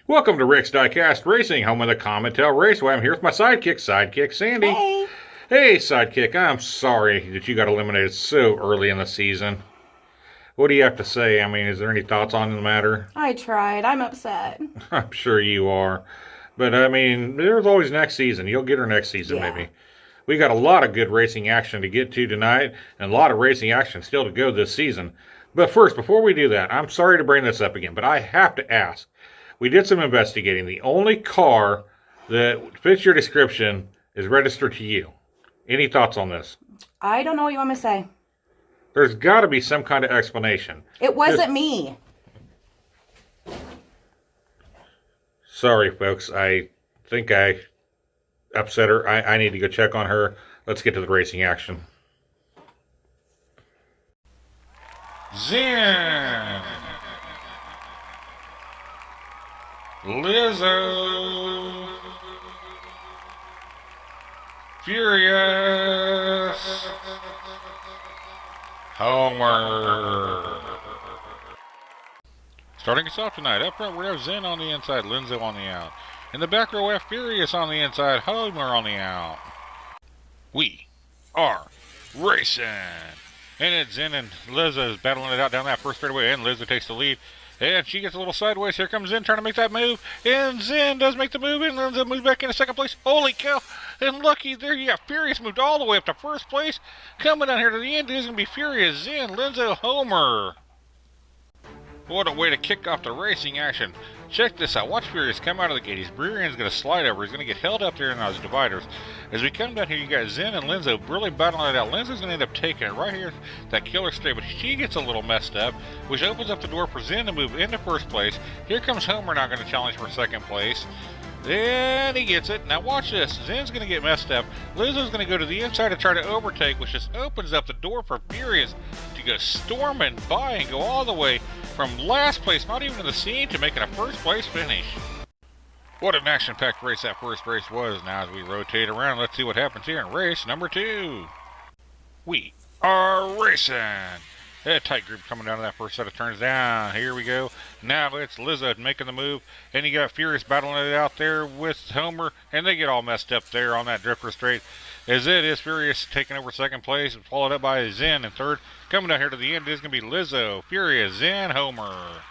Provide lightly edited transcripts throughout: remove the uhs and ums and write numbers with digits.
Welcome to Rick's Diecast Racing, home of the Comet-Tail Raceway. I'm here with my sidekick Sandy. Hey. Hey, sidekick, I'm sorry that you got eliminated so early in the season. What do you have to say? I mean, is there any thoughts on the matter? I tried. I'm upset. I'm sure you are. But, I mean, there's always next season. You'll get her next season, Yeah. maybe. We got a lot of good racing action to get to tonight, and a lot of racing action still to go this season. But first, before we do that, I'm sorry to bring this up again, but I have to ask. We did some investigating. The only car that fits your description is registered to you. Any thoughts on this? I don't know what you want me to say. There's got to be some kind of explanation. It wasn't me. Sorry, folks. I think I upset her. I need to go check on her. Let's get to the racing action. Zen! Lizzo! Furious! Homer! Starting us off tonight, up front we have Zen on the inside, Lizzo on the out. In the back row we have Furious on the inside, Homer on the out. We are racing! And it's Zen and Lizzo is battling it out down that first straightaway, and Lizzo takes the lead. And she gets a little sideways. Here comes Zen trying to make that move. And Zen does make the move. And Lizzo moves back into second place. Holy cow. And lucky there you got Furious moved all the way up to first place. Coming down here to the end is going to be Furious, Zen, Lizzo, Homer. What a way to kick off the racing action. Check this out. Watch Furious come out of the gate. His rear end's going to slide over. He's going to get held up there in those dividers. As we come down here, you got Zen and Lizzo really battling it out. Lizzo's going to end up taking it right here, that killer straight, but she gets a little messed up, which opens up the door for Zen to move into first place. Here comes Homer now going to challenge for second place. And he gets it. Now watch this. Zen's going to get messed up. Lizzo's going to go to the inside to try to overtake, which just opens up the door for Furious to go storming by and go all the way from last place, not even in the scene, to making a first place finish. What an action-packed race that first race was. Now as we rotate around, let's see what happens here in race number 2. We are racing. A tight group coming down to that first set of turns down. Here we go. Now it's Lizzo making the move. And you got Furious battling it out there with Homer. And they get all messed up there on that drifter straight. As it is Furious taking over second place. Followed up by Zen in third. Coming down here to the end is going to be Lizzo, Furious, Zen, Homer.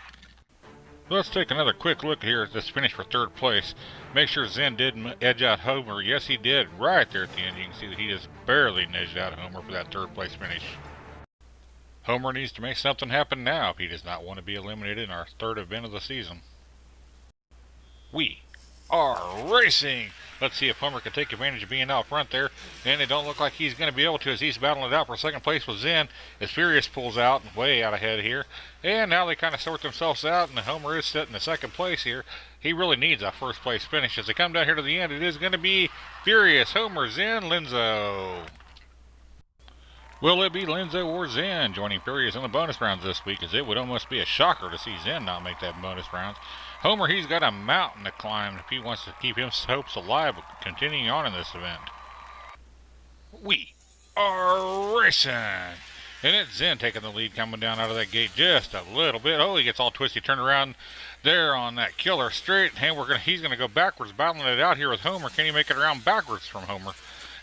Let's take another quick look here at this finish for third place. Make sure Zen did edge out Homer. Yes, he did. Right there at the end. You can see that he just barely edged out Homer for that third place finish. Homer needs to make something happen now if he does not want to be eliminated in our third event of the season. We are racing! Let's see if Homer can take advantage of being out front there. And it don't look like he's going to be able to as he's battling it out for second place with Zen. As Furious pulls out and way out ahead here. And now they kind of sort themselves out and Homer is sitting in second place here. He really needs a first place finish. As they come down here to the end, it is going to be Furious, Homer, Zen, Lizzo. Will it be Lizzo or Zen joining Furious in the bonus rounds this week, as it would almost be a shocker to see Zen not make that bonus rounds. Homer, he's got a mountain to climb if he wants to keep his hopes alive of continuing on in this event. We are racing! And it's Zen taking the lead coming down out of that gate just a little bit. Oh, he gets all twisty, turned around there on that killer straight. And he's going to go backwards, battling it out here with Homer. Can he make it around backwards from Homer?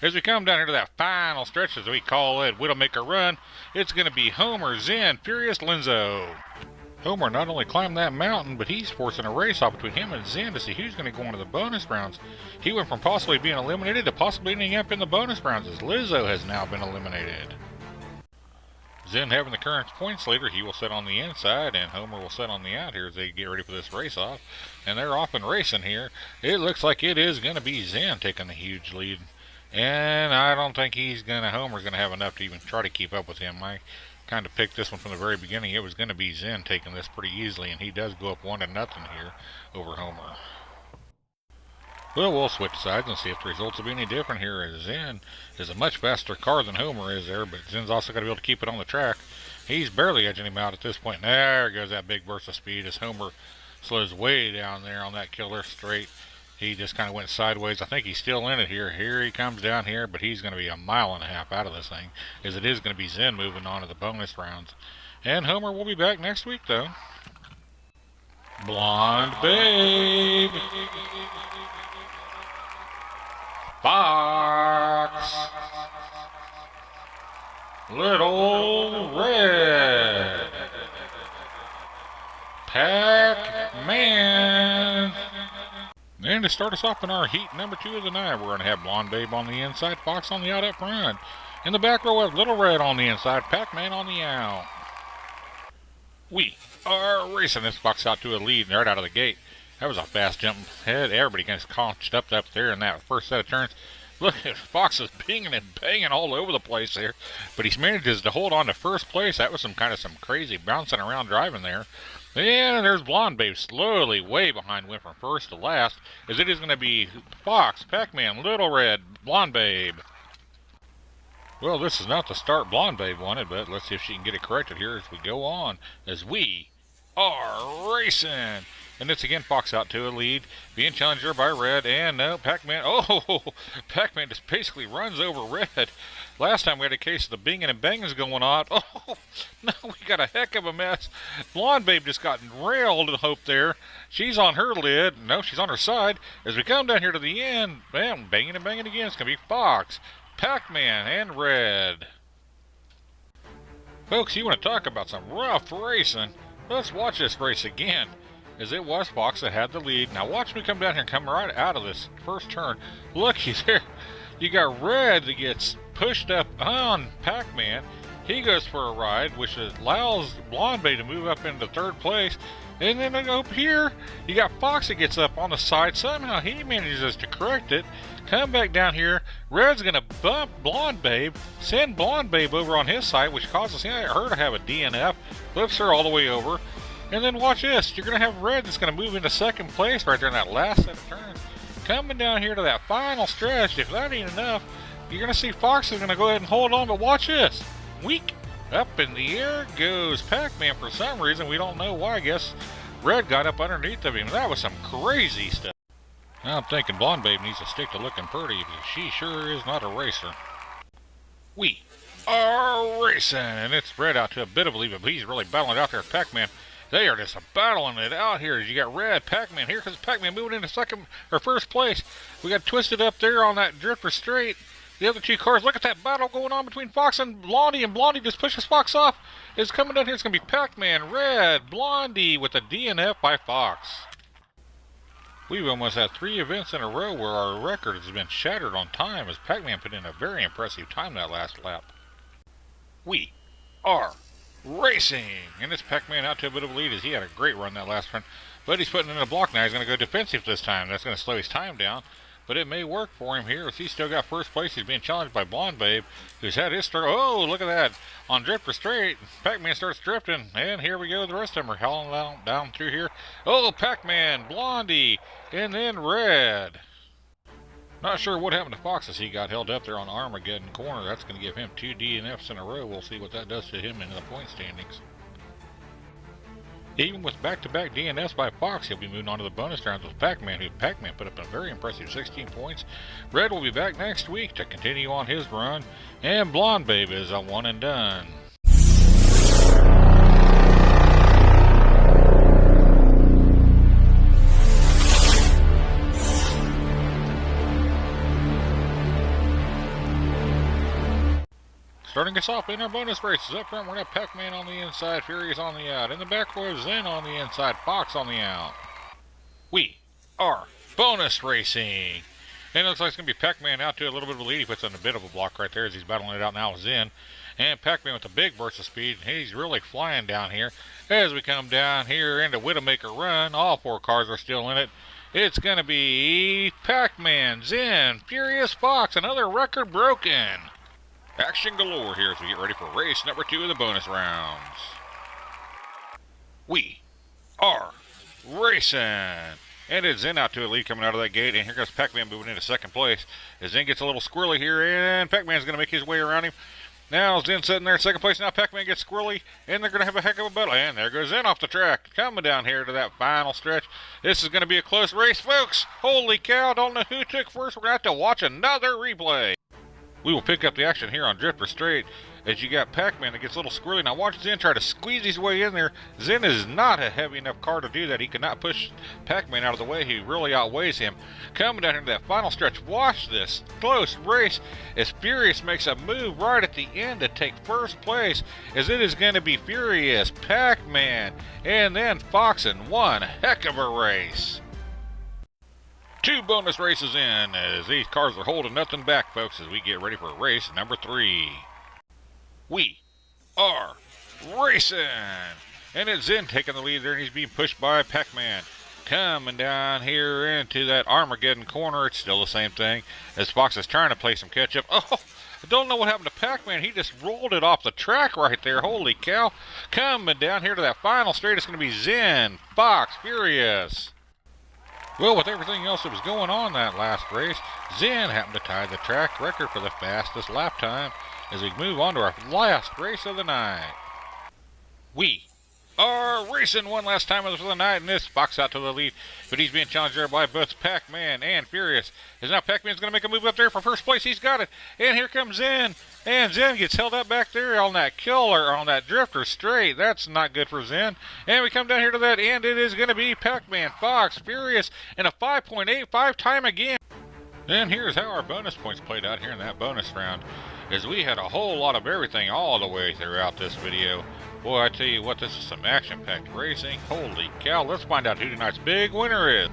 As we come down here to that final stretch, as we call it, Widowmaker Run, it's going to be Homer, Zen, Furious, Lizzo. Homer not only climbed that mountain, but he's forcing a race off between him and Zen to see who's going to go into the bonus rounds. He went from possibly being eliminated to possibly ending up in the bonus rounds, as Lizzo has now been eliminated. Zen having the current points leader, he will sit on the inside, and Homer will sit on the out here as they get ready for this race off. And they're off and racing here. It looks like it is going to be Zen taking the huge lead. And I don't think Homer's going to have enough to even try to keep up with him. I kind of picked this one from the very beginning. It was going to be Zen taking this pretty easily, and he does go up 1-0 here over Homer. Well, we'll switch sides and see if the results will be any different here, as Zen is a much faster car than Homer is there, but Zen's also got to be able to keep it on the track. He's barely edging him out at this point. There goes that big burst of speed as Homer slows way down there on that killer straight. He just kind of went sideways. I think he's still in it here. Here he comes down here, but he's going to be a mile and a half out of this thing, as it is going to be Zen moving on to the bonus rounds. And Homer will be back next week, though. Blonde Babe, Fox, Little Red, Pac-Man. And to start us off in our heat number 2 of the night, we're going to have Blonde Babe on the inside, Fox on the out up front. In the back row, we have Little Red on the inside, Pac-Man on the out. We are racing this Fox out to a lead right out of the gate. That was a fast jump ahead. Everybody kind of conched up there in that first set of turns. Look at Fox is pinging and banging all over the place there. But he manages to hold on to first place. That was some crazy bouncing around driving there. And there's Blonde Babe slowly way behind, went from first to last, as it is going to be Fox, Pac-Man, Little Red, Blonde Babe. Well, this is not the start Blonde Babe wanted, but let's see if she can get it corrected here as we go on, as we are racing. And it's again Fox out to a lead, being challenged here by Red, and no, Pac-Man, Pac-Man just basically runs over Red. Last time we had a case of the binging and bangings going on. Oh, no, we got a heck of a mess. Blonde Babe just got railed to hope there. She's on her lid. No, she's on her side. As we come down here to the end, bam, banging and banging again. It's going to be Fox, Pac-Man, and Red. Folks, you want to talk about some rough racing? Let's watch this race again, as it was Fox that had the lead. Now watch me come down here and come right out of this first turn. Looky there. You got Red that gets pushed up on Pac-Man. He goes for a ride, which allows Blonde Babe to move up into third place. And then up here, you got Fox that gets up on the side. Somehow he manages to correct it. Come back down here. Red's going to bump Blonde Babe, send Blonde Babe over on his side, which causes her to have a DNF. Lifts her all the way over. And then watch this. You're going to have Red that's going to move into second place right there in that last set of turns. Coming down here to that final stretch, if that ain't enough, you're going to see Fox is going to go ahead and hold on, but watch this. Weak. Up in the air goes Pac-Man for some reason. We don't know why. I guess Red got up underneath of him. That was some crazy stuff. Now I'm thinking Blonde Babe needs to stick to looking pretty, because she sure is not a racer. We are racing, and it's Red out to a bit of a lead, but he's really battling it out there with Pac-Man. They are just battling it out here. You got Red, Pac-Man. Here comes Pac-Man moving into second or first place. We got twisted up there on that drifter straight. The other two cars, look at that battle going on between Fox and Blondie just pushes Fox off. It's coming down here. It's going to be Pac-Man, Red, Blondie with a DNF by Fox. We've almost had 3 events in a row where our record has been shattered on time, as Pac-Man put in a very impressive time that last lap. We are racing, and it's Pac-Man out to a bit of a lead, as he had a great run that last run, but he's putting in a block now. He's going to go defensive this time. That's going to slow his time down, but it may work for him here, as he's still got first place. He's being challenged by Blonde Babe, who's had his struggle. Oh, look at that. On drifter straight, Pac-Man starts drifting, and here we go. The rest of them are hauling down through here. Oh, Pac-Man, Blondie, and then Red. Not sure what happened to Fox as he got held up there on Armageddon corner. That's going to give him 2 DNFs in a row. We'll see what that does to him in the point standings. Even with back-to-back DNFs by Fox, he'll be moving on to the bonus rounds with Pac-Man, who Pac-Man put up a very impressive 16 points. Red will be back next week to continue on his run, and Blonde Babe is a one and done. Starting us off in our bonus races. Up front, we're going to have Pac-Man on the inside, Furious on the out. In the back row, Zen on the inside, Fox on the out. We are bonus racing. And it looks like it's going to be Pac-Man out to a little bit of a lead. He puts on a bit of a block right there as he's battling it out now with Zen. And Pac-Man with a big burst of speed. He's really flying down here. As we come down here into Widowmaker Run, all 4 cars are still in it. It's going to be Pac-Man, Zen, Furious, Fox, another record broken. Action galore here as we get ready for race number 2 of the bonus rounds. We are racing. And it's Zen out to a lead coming out of that gate. And here comes Pac-Man moving into second place. As Zen gets a little squirrely here, and Pac-Man's going to make his way around him. Now Zen sitting there in second place. Now Pac-Man gets squirrely, and they're going to have a heck of a battle. And there goes Zen off the track, coming down here to that final stretch. This is going to be a close race, folks. Holy cow, don't know who took first. We're going to have to watch another replay. We will pick up the action here on Drifter Straight as you got Pac-Man that gets a little squirrely. Now watch Zen try to squeeze his way in there. Zen is not a heavy enough car to do that. He cannot push Pac-Man out of the way. He really outweighs him. Coming down into that final stretch, watch this close race as Furious makes a move right at the end to take first place, as it is going to be Furious, Pac-Man, and then Fox in one heck of a race. 2 bonus races in, as these cars are holding nothing back, folks, as we get ready for race number 3. We are racing! And it's Zen taking the lead there, and he's being pushed by Pac-Man. Coming down here into that Armageddon corner, it's still the same thing, as Fox is trying to play some catch-up. Oh, I don't know what happened to Pac-Man. He just rolled it off the track right there. Holy cow. Coming down here to that final straight, it's going to be Zen, Fox, Furious. Well, with everything else that was going on that last race, Zen happened to tie the track record for the fastest lap time as we move on to our last race of the night. We are racing one last time of the night, and this Fox out to the lead, but he's being challenged there by both Pac-Man and Furious. As now Pac-Man's going to make a move up there for first place. He's got it, and here comes Zen, and Zen gets held up back there on that killer, on that drifter straight. That's not good for Zen. And we come down here to that end. It is going to be Pac-Man, Fox, Furious, and a 5.85 time again. And here's how our bonus points played out here in that bonus round, as we had a whole lot of everything all the way throughout this video. Boy, I tell you what, this is some action-packed racing. Holy cow, let's find out who tonight's big winner is.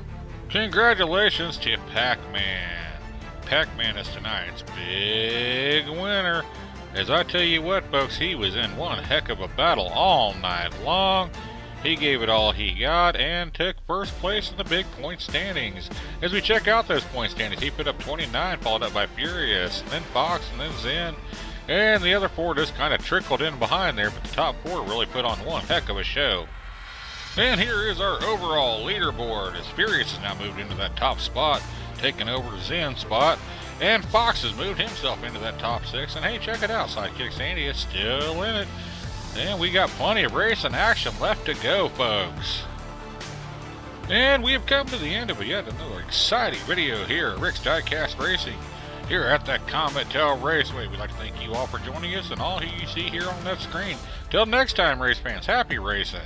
Congratulations to Pac-Man. Pac-Man is tonight's big winner. As I tell you what, folks, he was in one heck of a battle all night long. He gave it all he got and took first place in the big point standings. As we check out those point standings, he put up 29, followed up by Furious, and then Fox, and then Zen. And the other 4 just kind of trickled in behind there, but the top 4 really put on one heck of a show. And here is our overall leaderboard, as Furious has now moved into that top spot, taking over Zen's spot. And Fox has moved himself into that top 6. And hey, check it out, Sidekick Sandy is still in it. And we got plenty of racing action left to go, folks. And we have come to the end of yet another exciting video here at Rick's Diecast Racing, here at that Comet Tail Raceway. We'd like to thank you all for joining us and all who you see here on that screen. Till next time, race fans, happy racing.